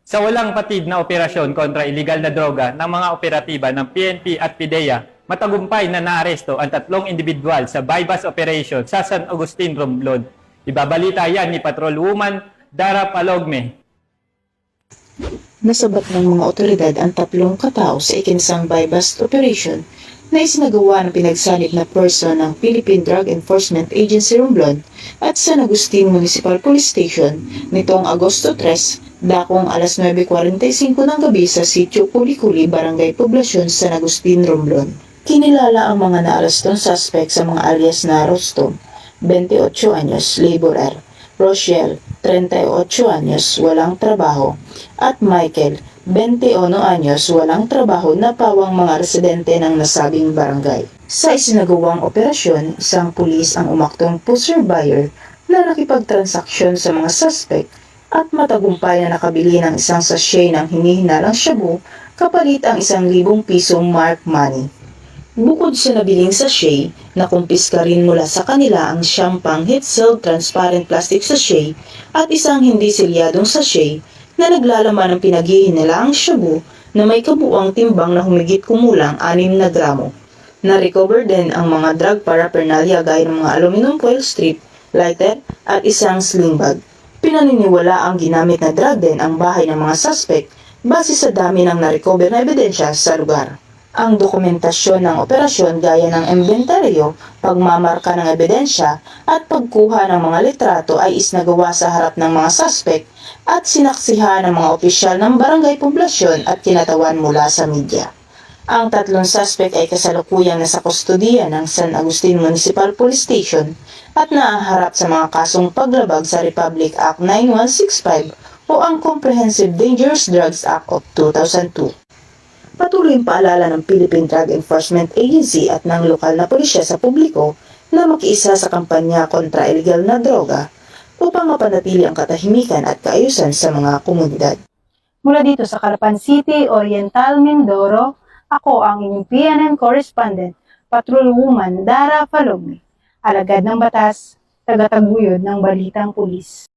Sa walang patid na operasyon kontra iligal na droga ng mga operatiba ng PNP at PIDEA, matagumpay na naaresto ang 3 individual sa bypass operation sa San Agustin, Romblon. Ibabalita yan ni Patrolwoman Dara Palogme. Nasabat ng mga otoridad ang 3 katao sa ikinsang bypass operation na isinagawa ng pinagsanib na person ng Philippine Drug Enforcement Agency Romblon at San Agustin Municipal Police Station nitong Agosto 3, dakong alas 9:45 ng gabi sa Sitio Kuli-Kuli, Barangay Poblasyon, San Agustin, Romblon. Kinilala ang mga naarestong suspect sa mga alias na Rostom, 28 anyos, laborer; Rochelle, 38 anyos, walang trabaho; at Michael, 21 anyos, walang trabaho na pawang mga residente ng nasabing barangay. Sa isinagawang operasyon, isang pulis ang umaktong pusher buyer na nakipagtransaksyon sa mga suspect at matagumpay na nakabili ng isang sachet ng hinihinalang shabu kapalit ang 1,000 pisong mark money. Bukod sa nabiling sachet, nakumpiska rin mula sa kanila ang siyang heat-sealed transparent plastic sachet at isang hindi selyadong sachet na naglalaman ng pinaghihinalaang shabu na may kabuuang timbang na humigit kumulang 6 na gramo. Na-recover din ang mga drug paraphernalia gaya ng mga aluminum foil strip, lighter at isang sling bag. Pinaniniwala ang ginamit na drug din ang bahay ng mga suspect base sa dami ng na-recover na ebidensya sa lugar. Ang dokumentasyon ng operasyon gaya ng inventaryo, pagmamarka ng ebidensya at pagkuha ng mga litrato ay isnagawa sa harap ng mga suspect at sinaksihan ng mga opisyal ng barangay poblasyon at kinatawan mula sa media. Ang 3 suspect ay kasalukuyang nasa kustodiya ng San Agustin Municipal Police Station at naaharap sa mga kasong paglabag sa Republic Act 9165 o ang Comprehensive Dangerous Drugs Act of 2002. Patuloy ang paalala ng Philippine Drug Enforcement Agency at ng lokal na pulisya sa publiko na makiisa sa kampanya kontra illegal na droga upang mapanatili ang katahimikan at kaayusan sa mga komunidad. Mula dito sa Calapan City, Oriental, Mindoro, ako ang inyong PNN correspondent, Patrolwoman Dara Palogme, alagad ng batas, tagataguyod ng balitang pulis.